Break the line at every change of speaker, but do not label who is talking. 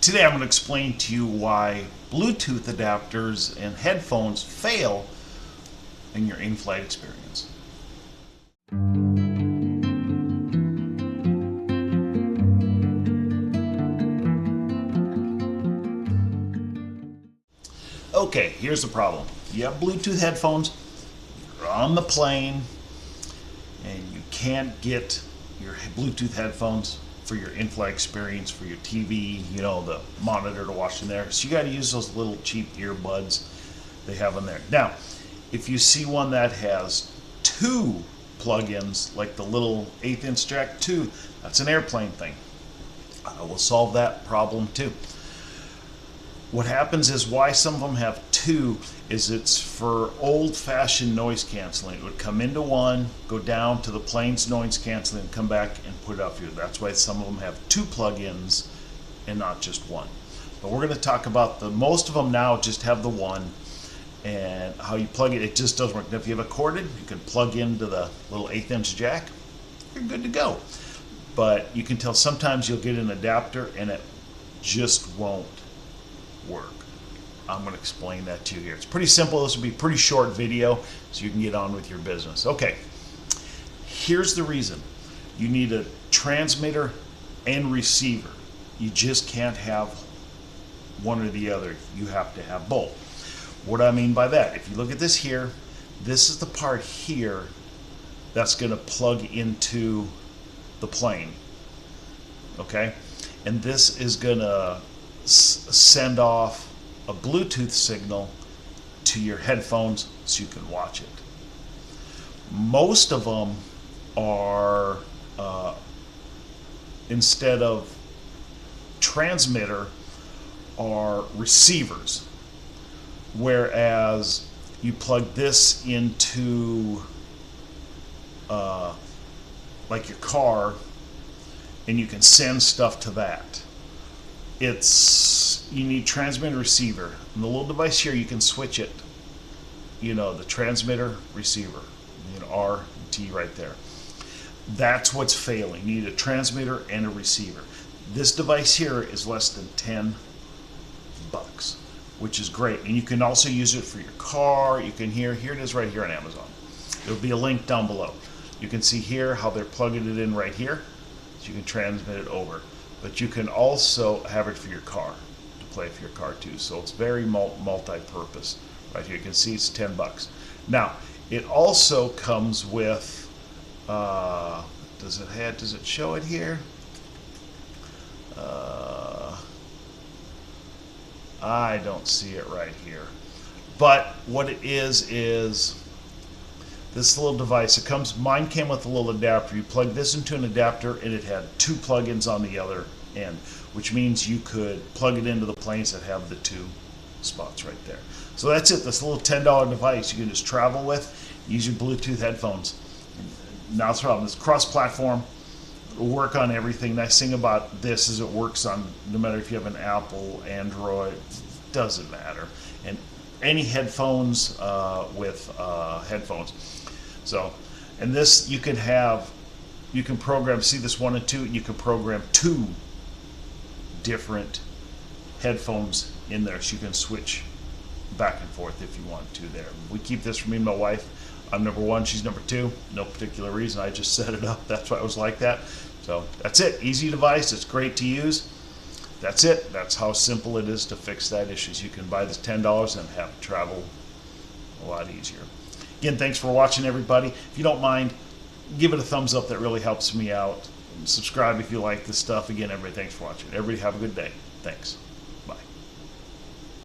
Today I'm going to explain to you why Bluetooth adapters and headphones fail in your in-flight experience. Okay, here's the problem. You have Bluetooth headphones, you're on the plane, and you can't get your Bluetooth headphones for your in-flight experience, for your TV, the monitor to watch in there. So you got to use those little cheap earbuds they have in there. Now, if you see one that has two plug-ins, like the little 1/8 inch jack 2, that's an airplane thing. I will solve that problem too. What happens is why some of them have two is it's for old-fashioned noise canceling. It would come into one, go down to the plane's noise canceling, and come back and put it up here. That's why some of them have two plug-ins and not just one. But we're going to talk about most of them now just have the one, and how you plug it. It just doesn't work. Now, if you have a corded, you can plug into the little 1/8 inch jack. You're good to go. But you can tell sometimes you'll get an adapter and it just won't work. I'm going to explain that to you here. It's pretty simple. This will be a pretty short video so you can get on with your business. Okay, here's the reason. You need a transmitter and receiver. You just can't have one or the other. You have to have both. What I mean by that, if you look at this here, this is the part here that's going to plug into the plane. Okay, and this is going to send off a Bluetooth signal to your headphones so you can watch it. Most of them are instead of transmitter are receivers, whereas you plug this into like your car and you can send stuff to that. You need transmitter receiver. And the little device here, you can switch it. The transmitter receiver. R and T right there. That's what's failing. You need a transmitter and a receiver. This device here is less than $10, which is great. And you can also use it for your car. You can here it is right here on Amazon. There'll be a link down below. You can see here how they're plugging it in right here, so you can transmit it over. But you can also have it for your car, to play for your car too. So it's very multi-purpose. Right here, you can see it's $10. Now, it also comes with, does it show it here? I don't see it right here. But what it is this little device. Mine came with a little adapter. You plug this into an adapter and it had two plugins on the other end, which means you could plug it into the planes that have the two spots right there. So that's it. This little $10 device you can just travel with, use your Bluetooth headphones. Now it's problem. It's cross-platform. It'll work on everything. Nice thing about this is it works on no matter if you have an Apple, Android, doesn't matter. And any headphones with headphones. So, and this you can program, see this 1 and 2, you can program 2 different headphones in there, so you can switch back and forth if you want to there. We keep this for me and my wife. I'm number 1, she's number 2. No particular reason, I just set it up. That's why it was like that. So that's it. Easy device. It's great to use. That's it. That's how simple it is to fix that issue. So you can buy this $10 and have travel a lot easier. Again, thanks for watching, everybody. If you don't mind, give it a thumbs up. That really helps me out. Subscribe if you like this stuff. Again, everybody, thanks for watching. Everybody have a good day. Thanks.